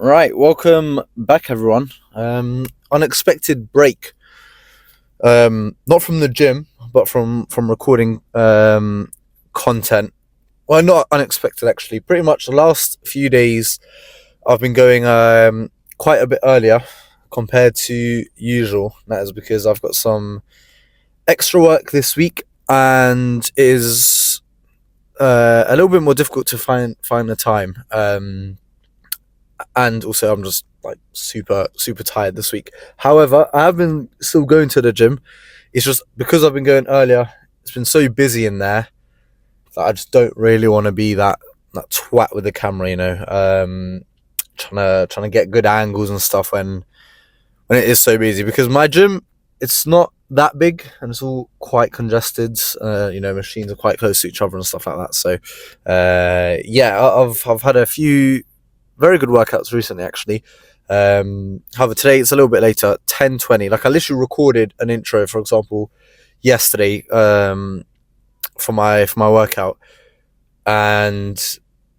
Right, welcome back, everyone. Unexpected break. Not from the gym, but from recording content. Well, not unexpected actually. Pretty much the last few days, I've been going quite a bit earlier compared to usual. That is because I've got some extra work this week, and it is a little bit more difficult to find the time. And also I'm just like super tired this week. However, I have been still going to the gym. It's just because I've been going earlier, it's been so busy in there that I just don't really want to be that twat with the camera, trying to get good angles and stuff when it is so busy, because my gym, it's not that big and it's all quite congested. Machines are quite close to each other and stuff like that. So I've had a few very good workouts recently, actually. However, today it's a little bit later, 10:20. Like, I literally recorded an intro, for example, yesterday for my workout, and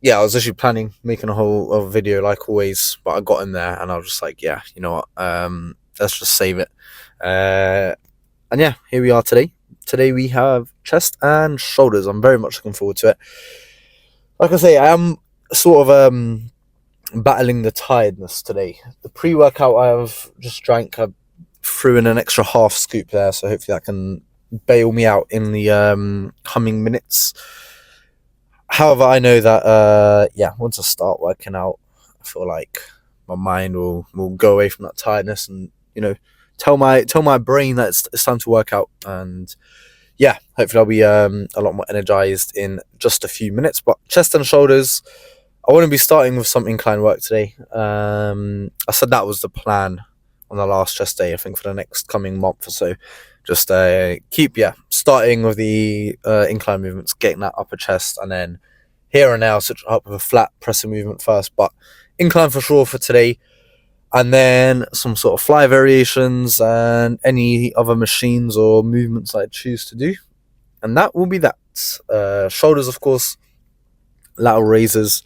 yeah, I was actually planning making a whole video like always, but I got in there and I was just like, yeah, you know what, let's just save it. And yeah, here we are today. Today we have chest and shoulders. I'm very much looking forward to it. Like I say, I am sort of battling the tiredness today. The pre-workout I've just drank, I threw in an extra half scoop there, so hopefully that can bail me out in the coming minutes. However, I know that once I start working out, I feel like my mind will go away from that tiredness and tell my brain that it's time to work out. And yeah, hopefully I'll be a lot more energized in just a few minutes. But chest and shoulders, I want to be starting with some incline work today. I said that was the plan on the last chest day, I think, for the next coming month or so. Just keep starting with the incline movements, getting that upper chest, and then here and now switch up with a flat pressing movement first. But incline for sure for today, and then some sort of fly variations and any other machines or movements I choose to do. And that will be that. Shoulders, of course, lateral raises.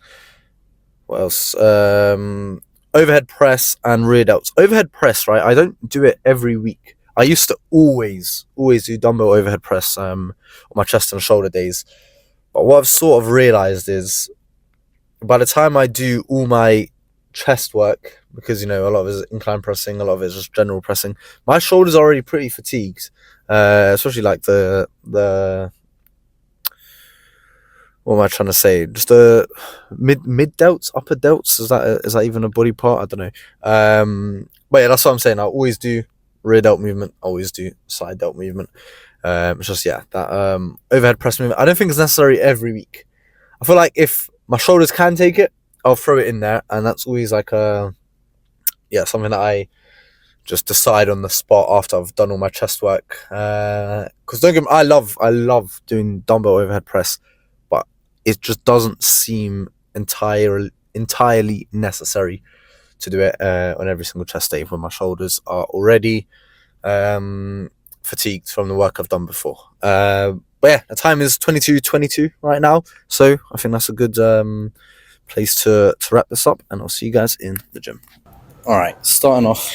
What else? Overhead press and rear delts. Overhead press, right? I don't do it every week. I used to always do dumbbell overhead press on my chest and shoulder days. But what I've sort of realized is, by the time I do all my chest work, because a lot of it is incline pressing, a lot of it is just general pressing, my shoulders are already pretty fatigued. Especially like the what am I trying to say? Just the mid delts, upper delts. Is that even a body part? I don't know. But yeah, that's what I'm saying. I always do rear delt movement. I always do side delt movement. It's just that overhead press movement. I don't think it's necessary every week. I feel like if my shoulders can take it, I'll throw it in there, and that's always like something that I just decide on the spot after I've done all my chest work. Because don't get me, I love doing dumbbell overhead press, but it just doesn't seem entirely necessary to do it on every single chest day when my shoulders are already fatigued from the work I've done before. But yeah, the time is 22:22 right now, so I think that's a good place to wrap this up, and I'll see you guys in the gym. Alright, starting off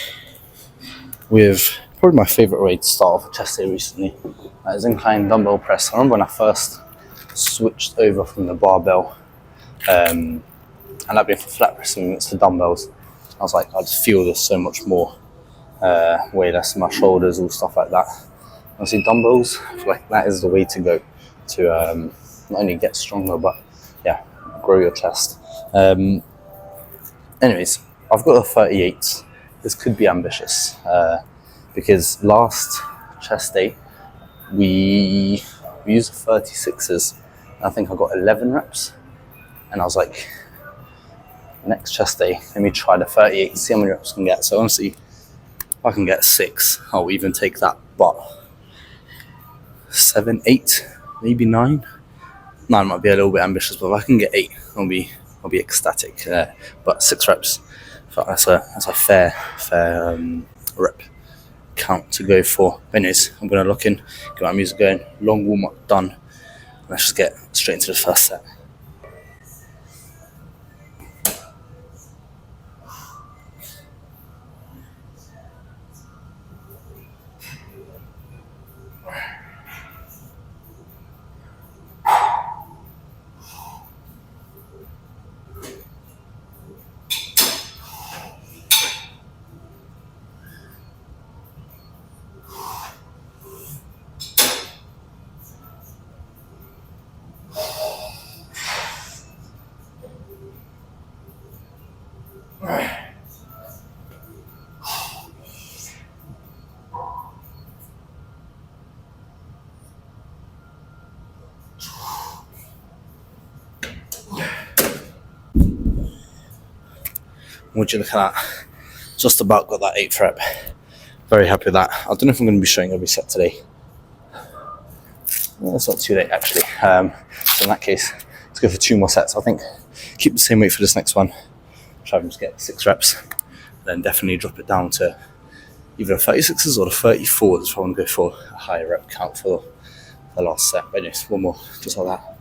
with probably my favourite way to start off a chest day recently. That is incline dumbbell press. I remember when I first switched over from the barbell and I've been for flat press movements to dumbbells, I was like, I just feel this so much more, way less in my shoulders, all stuff like that. Honestly, dumbbells, I feel like that is the way to go to not only get stronger, but grow your chest. Anyways, I've got a 38. This could be ambitious because last chest day we used 36s. I think I got 11 reps, and I was like, next chest day, let me try the 38, see how many reps I can get. So honestly, if I can get 6, I'll even take that. But 7, 8, maybe 9. 9 might be a little bit ambitious, but if I can get 8, I'll be ecstatic. But 6 reps, that's a fair rep count to go for. Anyways, I'm gonna lock in, get my music going, long warm up done. Let's just get straight into the first set. Would you look at that? Just about got that 8th rep. Very happy with that. I don't know if I'm going to be showing every set today. Well, it's not too late actually. So in that case, let's go for 2 more sets. I think keep the same weight for this next one. Try and just get 6 reps. Then definitely drop it down to either the 36s or the 34s if I want to go for a higher rep count for the last set. But anyways, 1 more, just like that.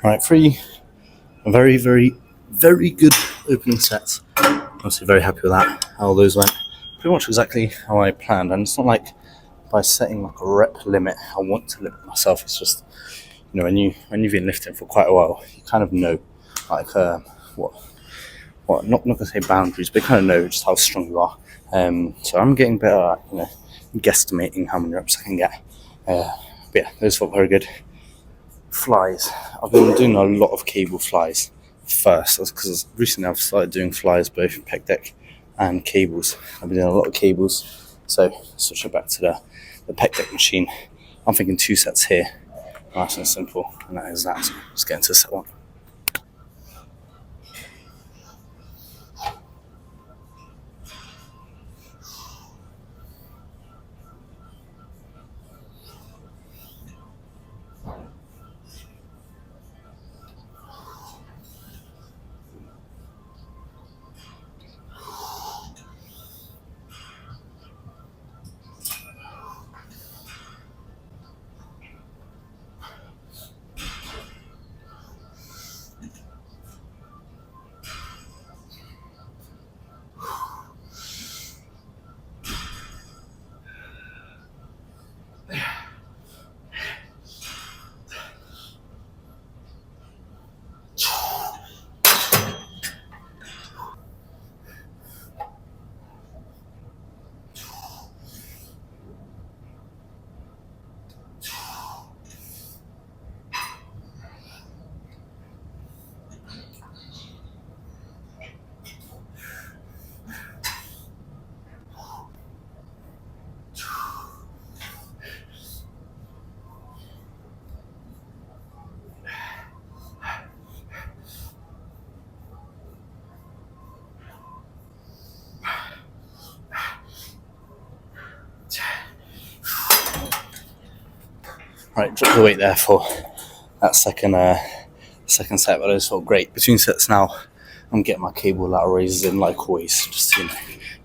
Alright, 3 very, very, very good opening sets. Obviously very happy with that, how those went. Pretty much exactly how I planned, and it's not like by setting like a rep limit, I want to limit myself. It's just, you know, when you've been lifting for quite a while, you kind of know like what not gonna say boundaries, but you kind of know just how strong you are. So I'm getting better at, you know, guesstimating how many reps I can get. But yeah, those felt very good. Flies. I've been doing a lot of cable flies first, because recently I've started doing flies both in Pec Dec and cables. I've been doing a lot of cables, so switch it back to the Pec Dec machine. I'm thinking 2 sets here, nice and simple, and that is that. So let's get into set 1. Right, drop the weight there for that second set, but those felt great. Between sets now, I'm getting my cable lateral raises in like always, just to, you know,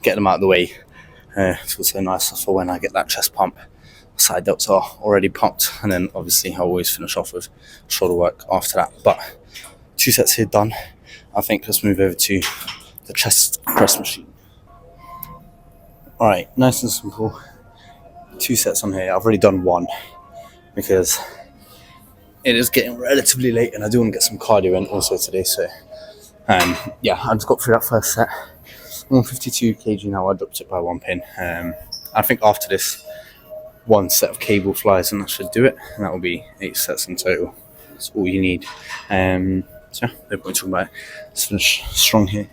get them out of the way. It's also nice for when I get that chest pump. Side delts are already pumped, and then obviously I always finish off with shoulder work after that. But 2 sets here done. I think let's move over to the chest press machine. Alright, nice and simple. 2 sets on here. I've already done 1 because it is getting relatively late and I do want to get some cardio in also today. So yeah, I just got through that first set. I'm on 52 kg now. I dropped it by 1 pin. I think after this 1 set of cable flies, and that should do it, and that will be 8 sets in total. That's all you need. So yeah, no point talking about it. Let's finish strong here.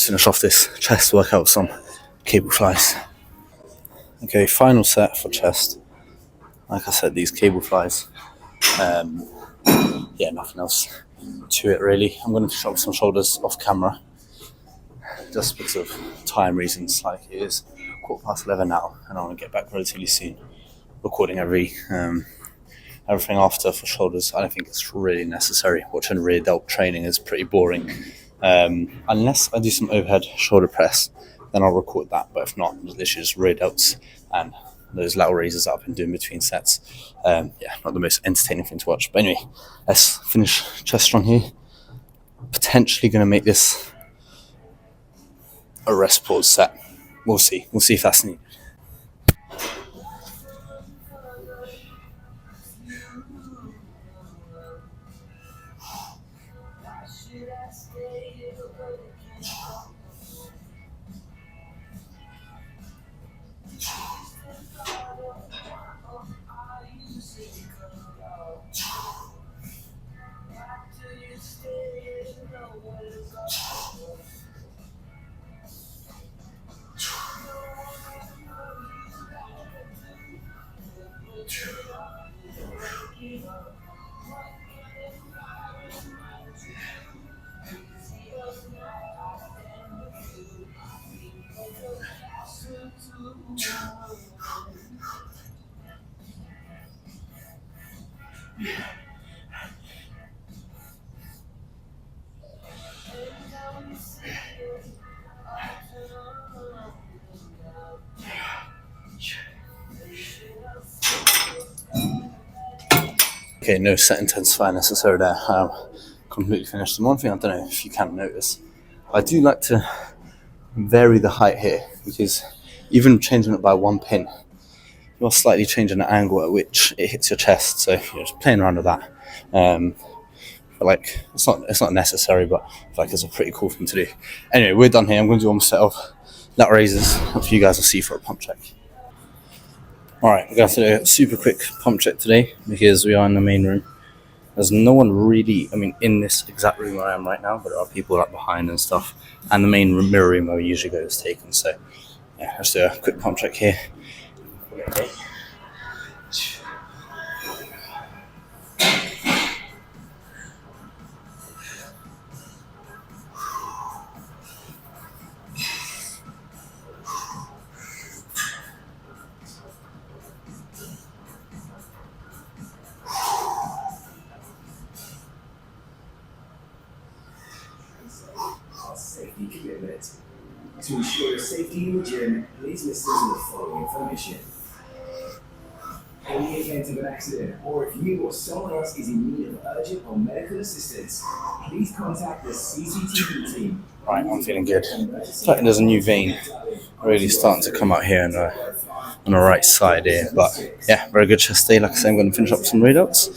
let's finish off this chest workout with some cable flies. Okay, final set for chest. Like I said, these cable flies. Yeah, nothing else to it really. I'm going to show some shoulders off camera, just because of time reasons. Like, it is 11:15 now, and I want to get back relatively soon. Recording everything after for shoulders. I don't think it's really necessary. Watching rear delt training is pretty boring. Unless I do some overhead shoulder press, then I'll record that. But if not, literally just rear delts and those lateral raises that I've been doing between sets. Yeah, not the most entertaining thing to watch. But anyway, let's finish chest strong here. Potentially going to make this a rest pause set. We'll see. We'll see if that's needed. Okay, no set intensifier necessary there. Completely finished. And one thing I don't know if you can notice, I do like to vary the height here, because even changing it by 1 pin, you're slightly changing the angle at which it hits your chest. So you're just playing around with that. But like, it's not necessary, but I feel like it's a pretty cool thing to do. Anyway, we're done here. I'm going to do one set of lateral raises. Hopefully you guys will see for a pump check. Alright, we're going to do a super quick pump check today, because we are in the main room. There's no one really, in this exact room where I am right now, but there are people up behind and stuff. And the main mirror room where we usually go is taken. So, yeah, let's do a quick pump check here. Okay. Safety commitment. To ensure your safety in the gym, please listen to the following information. In the event of an accident, or if you or someone else is in need of urgent or medical assistance, please contact the CCTV team. Right, I'm feeling good. It's like there's a new vein really starting to come out here on the right side here. But yeah, very good chest day. Like I said, I'm going to finish up some rear delts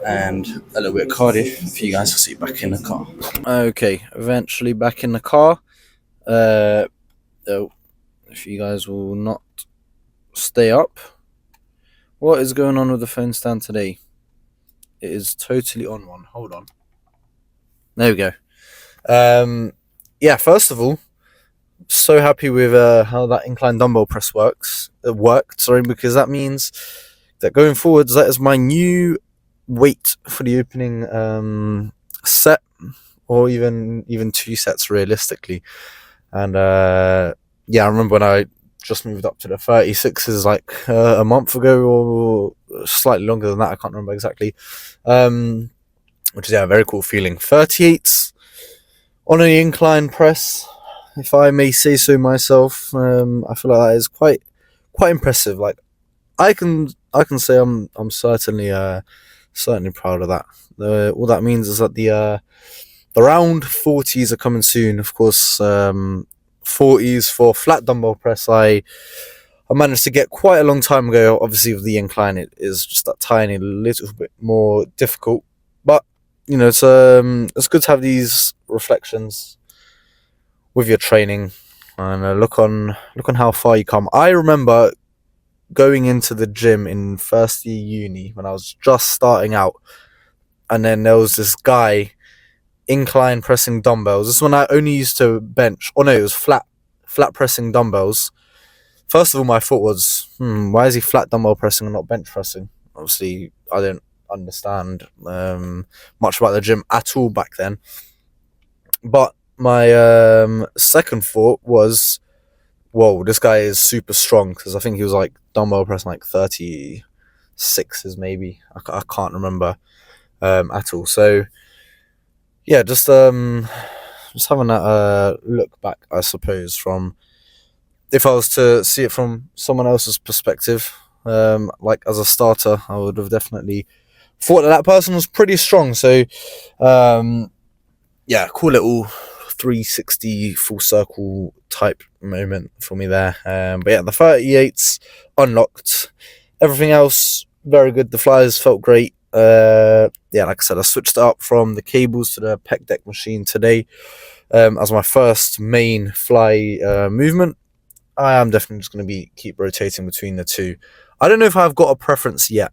and a little bit of cardio. For you guys, I'll see you back in the car. Okay, eventually back in the car. If you guys will not stay up. What is going on with the phone stand today? It is totally on one. Hold on. There we go. Yeah, first of all, so happy with how that incline dumbbell press worked, because that means that going forwards, that is my new weight for the opening set, or even 2 sets realistically. And yeah, I remember when I just moved up to the 36s like a month ago, or slightly longer than that, I can't remember exactly, which is, yeah, a very cool feeling. 38s on an incline press, if I may say so myself. I feel like that is quite impressive. Like, I can say I'm certainly proud of that. All that means is that the round 40s are coming soon. Of course, 40s for flat dumbbell press, I managed to get quite a long time ago. Obviously, with the incline, it is just that tiny little bit more difficult. But you know, it's good to have these reflections with your training, and look on how far you come. I remember going into the gym in first year uni when I was just starting out, and then there was this guy incline pressing dumbbells. This one I only used to bench. Oh no, it was flat pressing dumbbells. First of all, my thought was, why is he flat dumbbell pressing and not bench pressing? Obviously, I don't understand much about the gym at all back then. But my second thought was, whoa, this guy is super strong, because I think he was like dumbbell pressing like 36s maybe. I can't remember at all. So yeah, just having that look back, I suppose, from if I was to see it from someone else's perspective, like as a starter, I would have definitely thought that person was pretty strong. So yeah, cool little 360 full circle type moment for me there. But yeah, the 38s unlocked. Everything else very good. The flyers felt great. Yeah, like I said, I switched it up from the cables to the Pec Dec machine today as my first main fly movement. I am definitely just going to keep rotating between the two. I don't know if I've got a preference yet,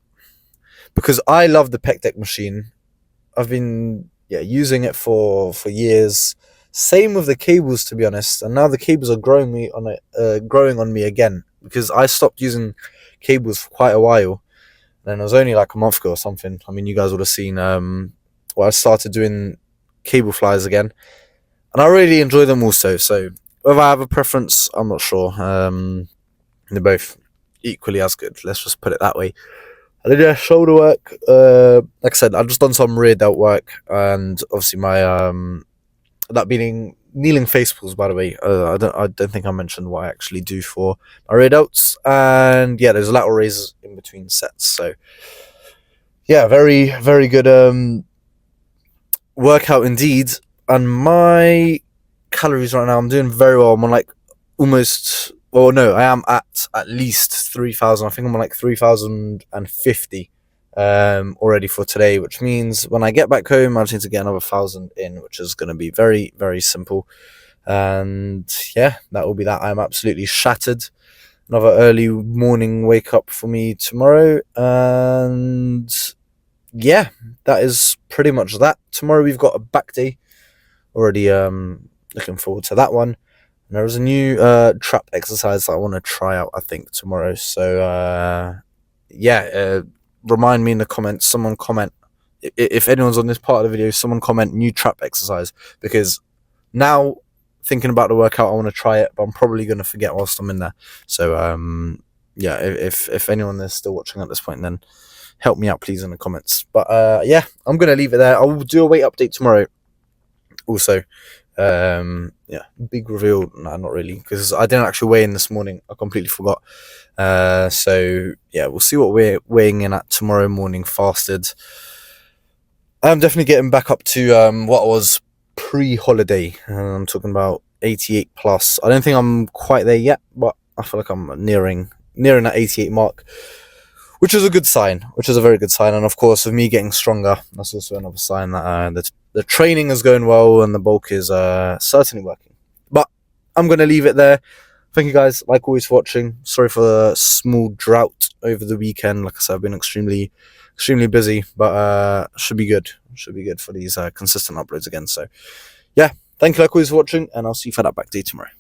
because I love the Pec Dec machine. I've been using it for years. Same with the cables, to be honest. And now the cables are growing on me again, because I stopped using cables for quite a while. And it was only like a month ago or something. I mean, you guys would have seen I started doing cable flies again, and I really enjoy them also. So whether I have a preference, I'm not sure. They're both equally as good. Let's just put it that way. I did shoulder work. Like I said, I've just done some rear delt work, and obviously my that being kneeling face pulls. By the way, I don't think I mentioned what I actually do for my rear delts, and yeah, there's lateral raises in between sets. So yeah, very very good workout indeed. And my calories right now, I'm doing very well. I'm on like almost. Well, no, I am at least 3,000. I think I'm on like 3,050 already for today, which means when I get back home, I just need to get another 1,000 in, which is going to be very, very simple. And yeah, that will be that. I'm absolutely shattered. Another early morning wake up for me tomorrow. And yeah, that is pretty much that. Tomorrow we've got a back day. Already looking forward to that one. And there is a new trap exercise that I want to try out, I think, tomorrow. So, remind me in the comments. Someone comment. If anyone's on this part of the video, someone comment new trap exercise. Because now, thinking about the workout, I want to try it, but I'm probably going to forget whilst I'm in there. So, yeah, if anyone is still watching at this point, then help me out, please, in the comments. But, yeah, I'm going to leave it there. I will do a weight update tomorrow. Also, yeah, big reveal. No, not really, because I didn't actually weigh in this morning. I completely forgot. So yeah, we'll see what we're weighing in at tomorrow morning fasted. I'm definitely getting back up to what I was pre-holiday. I'm talking about 88 plus. I don't think I'm quite there yet, but I feel like I'm nearing that 88 mark, which is a good sign, which is a very good sign. And of course, with me getting stronger, that's also another sign that the training is going well and the bulk is certainly working. But I'm going to leave it there. Thank you guys, like always, for watching. Sorry for the small drought over the weekend. Like I said, I've been extremely busy, but should be good. Should be good for these consistent uploads again. So yeah, thank you like always for watching, and I'll see you for that back day tomorrow.